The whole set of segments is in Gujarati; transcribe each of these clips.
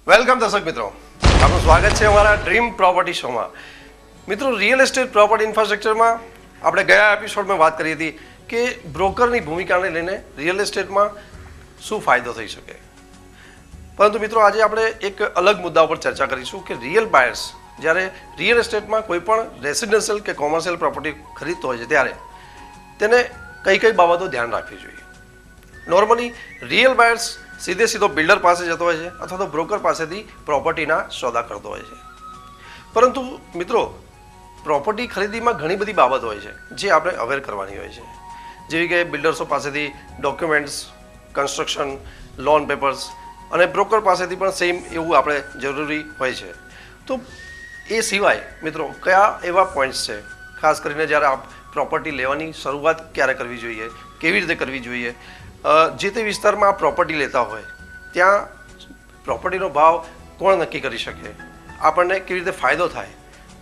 વેલકમ દર્શક મિત્રો, આપનું સ્વાગત છે અમારા ડ્રીમ પ્રોપર્ટી શોમાં. મિત્રો, રિયલ એસ્ટેટ પ્રોપર્ટી ઇન્ફ્રાસ્ટ્રક્ચરમાં આપણે ગયા એપિસોડમાં વાત કરી હતી કે બ્રોકરની ભૂમિકાને લઈને રિયલ એસ્ટેટમાં શું ફાયદો થઈ શકે. પરંતુ મિત્રો, આજે આપણે એક અલગ મુદ્દા ઉપર ચર્ચા કરીશું કે રિયલ બાયર્સ જ્યારે રિયલ એસ્ટેટમાં કોઈ પણ રેસિડેન્શિયલ કે કોમર્શિયલ પ્રોપર્ટી ખરીદતો હોય છે ત્યારે તેને કઈ કઈ બાબતો ધ્યાન રાખવી જોઈએ. નોર્મલી રિયલ બાયર્સ સીધો બિલ્ડર પાસે જતો હોય છે અથવા તો બ્રોકર પાસેથી પ્રોપર્ટીના સોદા કરતો હોય છે. પરંતુ મિત્રો, પ્રોપર્ટી ખરીદીમાં ઘણી બધી બાબતો હોય છે જે આપણે અવેર કરવાની હોય છે, જેવી કે બિલ્ડર્સો પાસેથી ડોક્યુમેન્ટ્સ, કન્સ્ટ્રક્શન, લોન પેપર્સ અને બ્રોકર પાસેથી પણ સેમ એવું આપણે જરૂરી હોય છે. તો એ સિવાય મિત્રો, કયા એવા પોઈન્ટ્સ છે ખાસ કરીને જ્યારે આપ પ્રોપર્ટી લેવાની શરૂઆત ક્યારે કરવી જોઈએ, કેવી રીતે કરવી જોઈએ, જે તે વિસ્તારમાં પ્રોપર્ટી લેતા હોય ત્યાં પ્રોપર્ટીનો ભાવ કોણ નક્કી કરી શકે, આપણને કેવી રીતે ફાયદો થાય,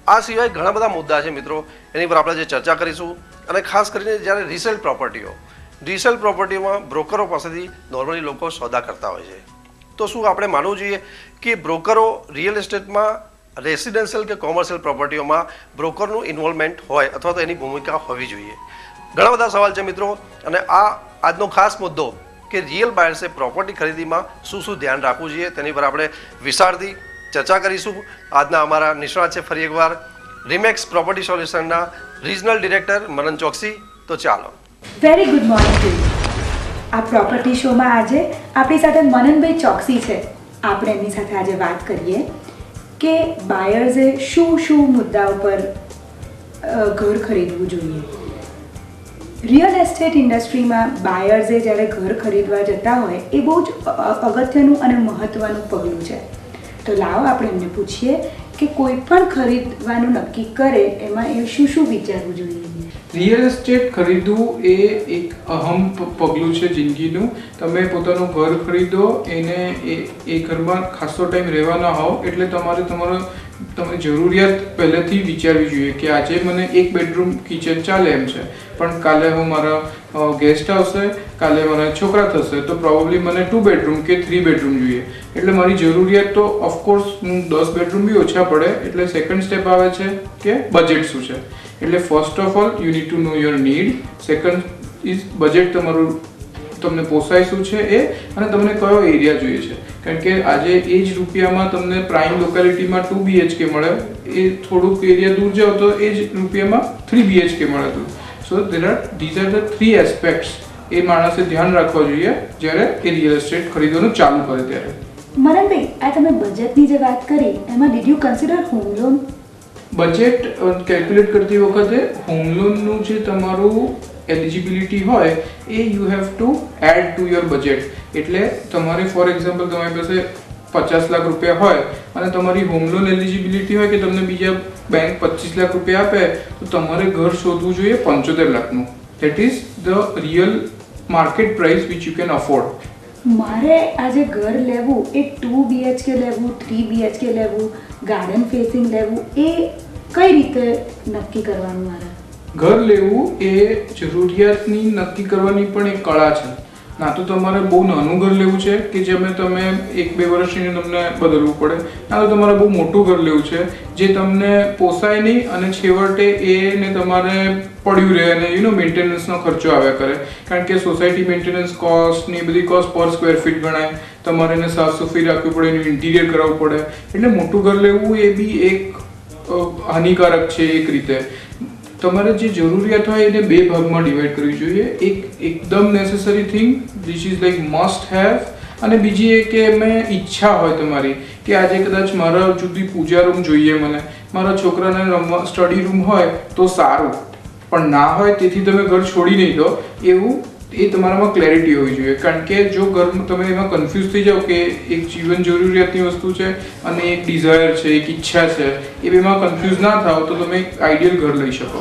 આ સિવાય ઘણા બધા મુદ્દા છે મિત્રો, એની પર આપણે જે ચર્ચા કરીશું. અને ખાસ કરીને જ્યારે રિસેલ પ્રોપર્ટીઓમાં બ્રોકરો પાસેથી નોર્મલી લોકો સોદા કરતા હોય છે, તો શું આપણે માનવું જોઈએ કે બ્રોકરો રિયલ એસ્ટેટમાં રેસિડેન્શિયલ કે કોમર્શિયલ પ્રોપર્ટીઓમાં બ્રોકરનું ઇન્વોલ્વમેન્ટ હોય અથવા તો એની ભૂમિકા હોવી જોઈએ? ઘણા બધા સવાલ છે મિત્રો, અને આજનો ખાસ મુદ્દો કે રિયલ બાયર્સે પ્રોપર્ટી ખરીદીમાં શું શું ધ્યાન રાખવું જોઈએ તેની પર આપણે વિસ્તારથી ચર્ચા કરીશું. આજના અમારા નિષ્ણાત છે ફરી એકવાર રીમેક્સ પ્રોપર્ટી સોલ્યુશનના રિજનલ ડિરેક્ટર મનન ચોકસી. તો ચાલો. Very good morning to you. આ પ્રોપર્ટી શોમાં આજે આપણી સાથે મનનભાઈ ચોકસી છે. આપણે એમની સાથે આજે વાત કરીએ કે બાયર્સે શું મુદ્દા ઉપર ઘર ખરીદવું જોઈએ. રિયલ એસ્ટેટ ઇન્ડસ્ટ્રીમાં બાયર્સે જ્યારે ઘર ખરીદવા જતા હોય એ બહુ જ અગત્યનું અને મહત્ત્વનું પગલું છે. તો લાવો આપણે એમને પૂછીએ કે કોઈ પણ ખરીદવાનું નક્કી કરે એમાં એ શું વિચારવું જોઈએ. રિયલ એસ્ટેટ ખરીદવું એ એક અહમ પગલું છે જિંદગીનું. તમે પોતાનું ઘર ખરીદો, એ ઘરમાં ખાસો ટાઈમ રહેવાના હોવ એટલે તમારી જરૂરિયાત પહેલેથી વિચારવી જોઈએ કે આજે મને 1 બેડરૂમ કિચન ચાલે એમ છે, પણ કાલે હું મારા ગેસ્ટ આવશે, કાલે મારા છોકરા થશે, તો પ્રોબેબલી મને 2 બેડરૂમ કે 3 બેડરૂમ જોઈએ. એટલે મારી જરૂરિયાત તો ઓફકોર્સ 10 બેડરૂમ બી ઓછા પડે. એટલે સેકન્ડ સ્ટેપ આવે છે કે બજેટ શું છે. એટલે first of all you need to know your need. Second is budget, તમારું તમને પોસાય શું છે એ, અને તમને કયો એરિયા જોઈએ છે. કારણ કે આજે એ જ રૂપિયામાં તમને પ્રાઇમ લોકેલિટીમાં 2 BHK મળે, એ થોડુંક એરિયા દૂર જાઓ તો એ જ રૂપિયામાં 3 BHK મળે. સો these are the 3 aspects એ માણસે ધ્યાન રાખવા જોઈએ જ્યારે એ રિયલ એસ્ટેટ ખરીદવાનું ચાલુ કરે ત્યારે. મનનભાઈ, આ તમે બજેટની જે વાત કરી એમાં did you consider home loan? Budget calculate કરતી વખતે હોમ લોનનું જે તમારું એલિજિબિલિટી હોય એ you have to add to your budget. એટલે તમારે ફોર એક્ઝામ્પલ તમારી પાસે 50 લાખ રૂપિયા હોય અને તમારી હોમ લોન એલિજિબિલિટી હોય કે તમને બીજા બેંક 25 લાખ રૂપિયા આપે, તો તમારે ઘર શોધવું જોઈએ 75 લાખનું. That is the real market price which you can afford. મારે આજે ઘર લેવું એ 2 BHK લેવું, 3 BHK લેવું, ગાર્ડન ફેસિંગ લેવું, એ કઈ રીતે નક્કી કરવાનું? મારે ઘર લેવું એ જરૂરિયાતની નક્કી કરવાની પણ એક કળા છે. ના તો તમારે બહુ નાનું ઘર લેવું છે કે જેમાં તમે 1-2 વર્ષની તમને બદલવું પડે, ના તો તમારે બહુ મોટું ઘર લેવું છે જે તમને પોસાય નહીં અને છેવટે એને તમારે પડ્યું રહે અને મેન્ટેનન્સનો ખર્ચો આવ્યા કરે. કારણ કે સોસાયટી મેન્ટેનન્સ કોસ્ટ ને બધી કોસ્ટ પર સ્ક્વેર ફીટ ગણાય, તમારે એને સાફ સફાઈ રાખવી પડે, એનું ઇન્ટિરિયર કરાવવું પડે. એટલે મોટું ઘર લેવું એ બી એક હાનિકારક છે એક રીતે. તમારે જે જરૂરિયાત હોય એને 2 ભાગમાં ડિવાઈડ કરવી જોઈએ. એક એકદમ necessary thing which is like must have, અને બીજી એ કે મેં ઈચ્છા હોય તમારી કે આજે કદાચ મારા જુદી પૂજા રૂમ જોઈએ, મને મારા છોકરાને રમવા સ્ટડી રૂમ હોય તો સારું, પણ ના હોય તેથી તમે ઘર છોડી નહીં દો. એવું એ તમારામાં ક્લેરિટી હોવી જોઈએ. કારણ કે જો ઘર તમે એમાં કન્ફ્યુઝ થઈ જાઓ કે એક જીવન જરૂરિયાતની વસ્તુ છે અને એક ડિઝાયર છે, એક ઈચ્છા છે, એ બેમાં કન્ફ્યુઝ ના થાવ તો તમે એક આઈડિયલ ઘર લઈ શકો.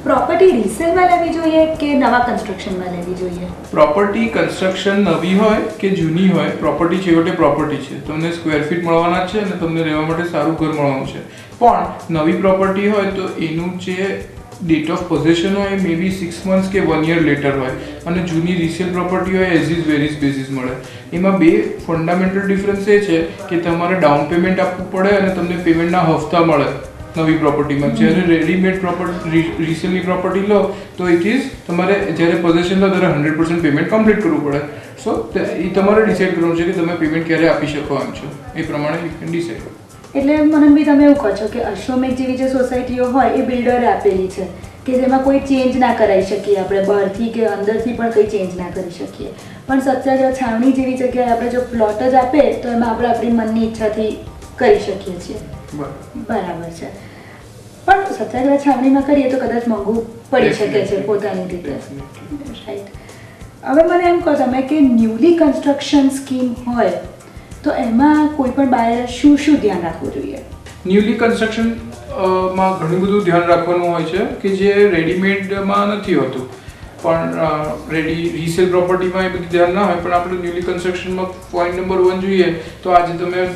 પ્રોપર્ટી રિસેલમાં લેવી જોઈએ કે નવા કન્સ્ટ્રક્શનમાં લેવી જોઈએ? પ્રોપર્ટી કન્સ્ટ્રક્શન નવી હોય કે જૂની હોય, પ્રોપર્ટી છેવટે પ્રોપર્ટી છે. તમને સ્ક્વેર ફીટ મળવાના છે અને તમને રહેવા માટે સારું ઘર મળવાનું છે. પણ નવી પ્રોપર્ટી હોય તો એનું જે ડેટ ઓફ પોઝેશન હોય મે બી 6 મંથ્સ કે 1 યર લેટર હોય અને જૂની રિસેલ પ્રોપર્ટી હોય એઝ ઇઝ વેરીઝ બેઝિસ મળે. એમાં બે ફંડામેન્ટલ ડિફરન્સ એ છે કે તમારે ડાઉન પેમેન્ટ આપવું પડે અને તમને પેમેન્ટના હફતા મળે નવી પ્રોપર્ટીમાં. જ્યારે રેડીમેડ પ્રોપર્ટી રિસેલની પ્રોપર્ટી લો તો ઇટ ઇઝ તમારે જ્યારે પોઝેશન લો ત્યારે 100% પેમેન્ટ કમ્પ્લીટ કરવું પડે. સો એ તમારે ડિસાઇડ કરવાનું છે કે તમે પેમેન્ટ ક્યારે આપી શકો એમ છો. એ પ્રમાણે યુ કેન ડિસાઇડ. એટલે મનનભાઈ તમે એવું કહો છો કે અશ્વમેઘ જેવી જે સોસાયટીઓ હોય એ બિલ્ડરે આપેલી છે કે જેમાં કોઈ ચેન્જ ના કરાવી શકીએ આપણે બહારથી કે અંદરથી પણ કંઈ ચેન્જ ના કરી શકીએ. પણ સત્યાગ્રહ છાવણી જેવી જગ્યાએ આપણે જો પ્લોટ જ આપે તો એમાં આપણે આપણી મનની ઈચ્છાથી કરી શકીએ છીએ. બરાબર છે. પણ સત્યાગ્રહ છાવણીમાં કરીએ તો કદાચ મોંઘું પડી શકે છે પોતાની રીતે. રાઈટ. હવે મને એમ કહો તમે કે ન્યૂલી કન્સ્ટ્રક્શન સ્કીમ હોય તો એમાં કોઈ પણ બાયર શું ધ્યાન રાખવું જોઈએ? ન્યૂલી કન્સ્ટ્રક્શન માં ઘણું બધું ધ્યાન રાખવાનું હોય છે કે જે રેડીમેડમાં નથી હોતું. પણ રીસેલ પ્રોપર્ટીમાં એ બધું ધ્યાન ના હોય. પણ આપણે ન્યૂલી કન્સ્ટ્રક્શનમાં પોઈન્ટ નંબર 1 જોઈએ તો આજે તમે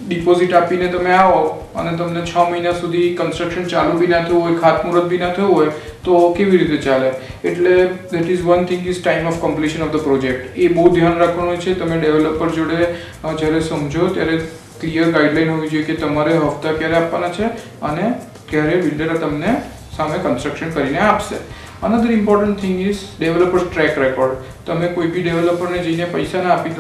ડિપોઝિટ આપીને તમે આવો અને તમને 6 મહિના સુધી કન્સ્ટ્રક્શન ચાલુ બી ના થયું હોય, ખાતમુહૂર્ત બી ના થયું હોય તો કેવી રીતે ચાલે? એટલે that is one thing is time of completion of the project. એ બહુ ધ્યાન રાખવાનું છે. તમે ડેવલપર જોડે જ્યારે સમજો ત્યારે ક્લિયર ગાઈડલાઈન હોવી જોઈએ કે તમારે હફતા ક્યારે આપવાના છે અને ક્યારે બિલ્ડર તમને સામે કન્સ્ટ્રક્શન કરીને આપશે. Another important thing is developers track record. તમે કોઈ બી ડેવલપરને જઈને પૈસા ના આપી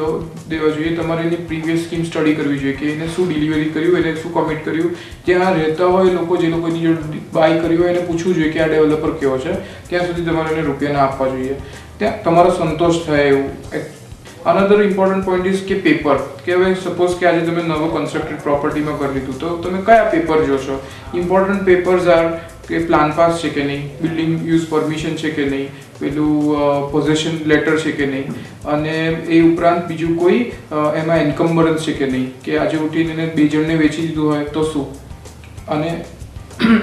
દેવા જોઈએ. તમારે એની પ્રીવિયસ સ્કીમ સ્ટડી કરવી જોઈએ કે એને શું ડિલિવરી કર્યું, એને શું કમિટ કર્યું. ત્યાં રહેતા હોય લોકો, જે લોકોની જોડે બાય કર્યું હોય એને પૂછવું જોઈએ કે આ ડેવલપર કેવો છે. ત્યાં સુધી તમારે એને રૂપિયા ના આપવા જોઈએ. ત્યાં તમારો સંતોષ થાય એવું. અનધર ઇમ્પોર્ટન્ટ પોઈન્ટ ઇઝ કે પેપર. કે હવે સપોઝ કે આજે તમે નવો કન્સ્ટ્રક્ટેડ પ્રોપર્ટીમાં કરી લીધું તો તમે કયા પેપર જોશો? ઇમ્પોર્ટન્ટ પેપર્સ આર કે પ્લાન પાસ છે કે નહીં, બિલ્ડિંગ યુઝ પરમિશન છે કે નહીં, પેલું પોઝેશન લેટર છે કે નહીં, અને એ ઉપરાંત બીજું કોઈ એમાં એન્કમ્બરન્સ છે કે નહીં, કે આજે ઉઠીને એને 2 જણને વેચી દીધું હોય તો શું. અને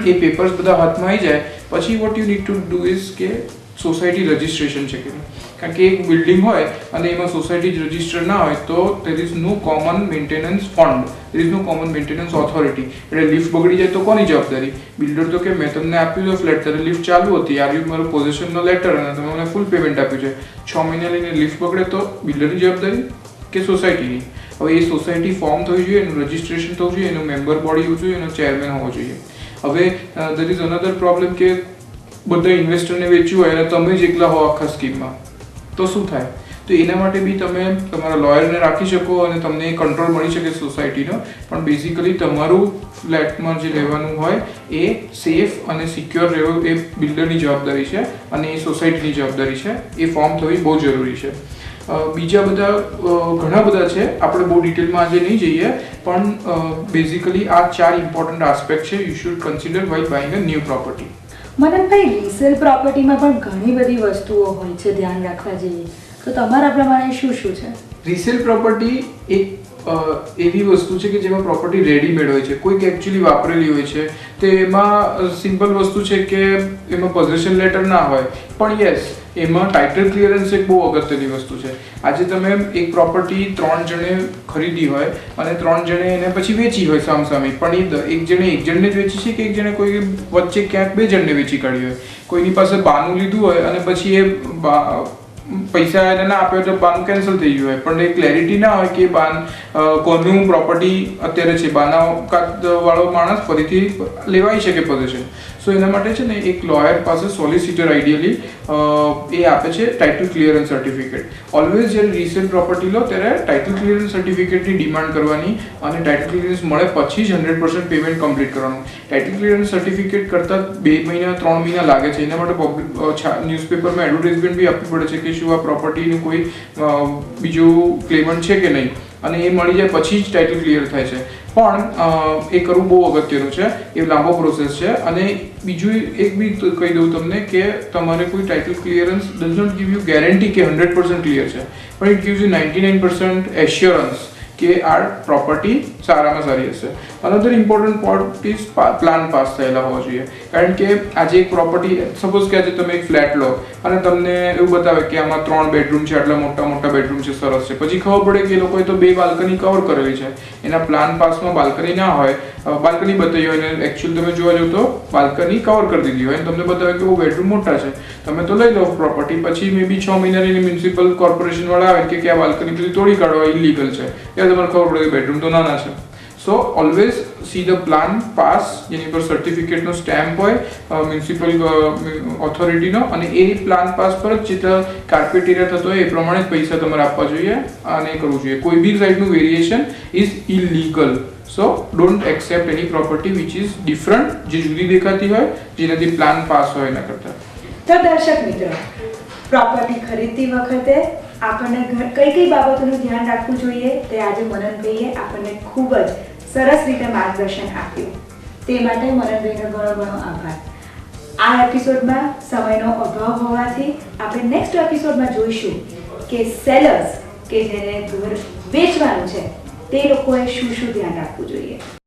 એ પેપર્સ બધા હાથમાં આવી જાય પછી what you need to do is કે સોસાયટી રજિસ્ટ્રેશન છે કે નહીં. કારણ કે એક બિલ્ડિંગ હોય અને એમાં સોસાયટી જ રજિસ્ટર ના હોય તો there is no common maintenance fund, there is no common maintenance authority. એટલે લિફ્ટ બગડી જાય તો કોની જવાબદારી? બિલ્ડર તો કે મેં તમને આપ્યું છે ફ્લેટ, ત્યારે લિફ્ટ ચાલુ હતી, આ મારો પોઝેશનનો લેટર અને તમે મને ફૂલ પેમેન્ટ આપ્યું છે. 6 મહિના લઈને લિફ્ટ બગડે તો બિલ્ડરની જવાબદારી કે સોસાયટીની? હવે એ સોસાયટી ફોર્મ થવી જોઈએ, એનું રજિસ્ટ્રેશન થવું જોઈએ, એનું મેમ્બર બોડી હોવું જોઈએ, એનો ચેરમેન હોવો જોઈએ. હવે there is another problem કે બધા ઇન્વેસ્ટરને વેચ્યું હોય અને તમે જ એકલા હો આખા સ્કીમમાં તો શું થાય? તો એના માટે બી તમે તમારા લોયરને રાખી શકો અને તમને કંટ્રોલ મળી શકે સોસાયટીનો. પણ બેઝિકલી તમારું ફ્લેટમાં જે રહેવાનું હોય એ સેફ અને સિક્યોર રહેવું એ બિલ્ડરની જવાબદારી છે અને એ સોસાયટીની જવાબદારી છે. એ ફોર્મ થવી બહુ જરૂરી છે. બીજા બધા ઘણા બધા છે, આપણે બહુ ડિટેલમાં આજે નહીં જઈએ, પણ બેઝિકલી આ 4 ઇમ્પોર્ટન્ટ આસ્પેક્ટ છે you should consider while buying a new property. Mananbhai, resale પ્રોપર્ટીમાં પણ ઘણી બધી વસ્તુઓ હોય છે ધ્યાન રાખવા જેવી, તો તમારા પ્રમાણે શું છે? રીસેલ પ્રોપર્ટી એક એવી વસ્તુ છે કે જેમાં પ્રોપર્ટી રેડીમેડ હોય છે, કોઈક એકચ્યુઅલી વાપરેલી હોય છે. તો એમાં સિમ્પલ વસ્તુ છે કે એમાં પોઝેશન લેટર ના હોય, પણ યસ એમાં ટાઇટલ ક્લિયરન્સ એક બહુ અગત્યની વસ્તુ છે. આજે તમે એક પ્રોપર્ટી 3 જણે ખરીદી હોય અને 3 જણે એને પછી વેચી હોય સામસામે, પણ એ એક જણને જ વેચી છે કે એક જણે કોઈ વચ્ચે ક્યાંક 2 જણને વેચી કાઢી હોય. કોઈની પાસે બાનું લીધું હોય અને પછી એ પૈસા એને ના આપ્યો તો બાનું કેન્સલ થઈ ગયું હોય, પણ એ ક્લેરિટી ના હોય કે બાન કોનું પ્રોપર્ટી અત્યારે છે. બાના વાળો માણસ ફરીથી લેવાઈ શકે પોઝેશન. સો એના માટે છે ને એક લોયર પાસે સોલિસિટર આઈડિયલી એ આપે છે ટાઇટલ ક્લિયરન્સ સર્ટિફિકેટ. ઓલવેઝ જ્યારે રીસેલ પ્રોપર્ટી લો ત્યારે ટાઇટલ ક્લિયરન્સ સર્ટિફિકેટની ડિમાન્ડ કરવાની અને ટાઇટલ ક્લિયરન્સ મળે પછી જ 100% પેમેન્ટ કમ્પ્લીટ કરવાનું. ટાઇટલ ક્લિયરન્સ સર્ટિફિકેટ કરતાં 2 મહિના 3 મહિના લાગે છે. એના માટે ન્યૂઝપેપરમાં એડવર્ટાઇઝમેન્ટ બી આપવી પડે છે કે શું આ પ્રોપર્ટીનું કોઈ બીજું ક્લેમન્ટ છે કે નહીં, અને એ મળી જાય પછી જ ટાઇટલ ક્લિયર થાય છે. પણ એ કરવું બહુ અગત્યનું છે. એ લાંબો પ્રોસેસ છે. અને બીજું એક બી કહી દઉં તમને કે તમારે કોઈ title clearance does not give you guarantee કે 100% ક્લિયર છે, પણ ઇટ ગીવ્સ યુ 99% એશ્યોરન્સ કે આ પ્રોપર્ટી સારામાં સારી હશે. Another important point is plan pass થયેલા હોવા જોઈએ. કારણ કે આજે એક પ્રોપર્ટી, સપોઝ કે આજે તમે એક ફ્લેટ લો અને તમને એવું બતાવે કે આમાં 3 બેડરૂમ છે, આટલા મોટા મોટા બેડરૂમ છે, સરસ છે, પછી ખબર પડે કે એ લોકોએ તો 2 બાલ્કની કવર કરેલી છે, એના પ્લાન પાસમાં બાલ્કની ના હોય, બાલ્કની બતાવી હોય અને એકચ્યુઅલ તમે જોવા જાવ તો બાલ્કની કવર કરી દીધી હોય અને તમને બતાવે કે બેડરૂમ મોટા છે, તમે તો લઈ લો પ્રોપર્ટી, પછી મે બી 6 મહિનાની મ્યુનિસિપલ કોર્પોરેશન વાળા આવે કે આ બાલ્કની બધી તોડી કાઢવા ઇલીગલ છે, ત્યારે તમારે ખબર પડે કે બેડરૂમ તો નાના છે. So always see the plan pass, જેની પર સર્ટિફિકેટનો સ્ટેમ્પ હોય મ્યુનિસિપલ ઓથોરિટીનો, અને એ પ્લાન પાસ પર જ જે કાર્પેટ એરિયા થતો હોય એ પ્રમાણે જ પૈસા તમારે આપવા જોઈએ અને કરવું જોઈએ. કોઈ બી સાઇડનું variation is illegal. So don't accept any property which is different, જે જુદી દેખાતી હોય, જેનાથી પ્લાન પાસ હોય એના કરતાં. તો દર્શક મિત્રો, પ્રોપર્ટી ખરીદતી વખતે આપણને કઈ કઈ બાબતોનું ધ્યાન રાખવું જોઈએ તે આજે મનનભાઈએ આપણને ખૂબ જ સરસ રીતે માર્ગદર્શન આપ્યું. તે માટે મનનભાઈનો ઘણો ઘણો આભાર. આ એપિસોડમાં સમયનો અભાવ હોવાથી આપણે નેક્સ્ટ એપિસોડમાં જોઈશું કે સેલર્સ કે જેને ઘર વેચવાનું છે તે લોકોએ શું શું ધ્યાન રાખવું જોઈએ.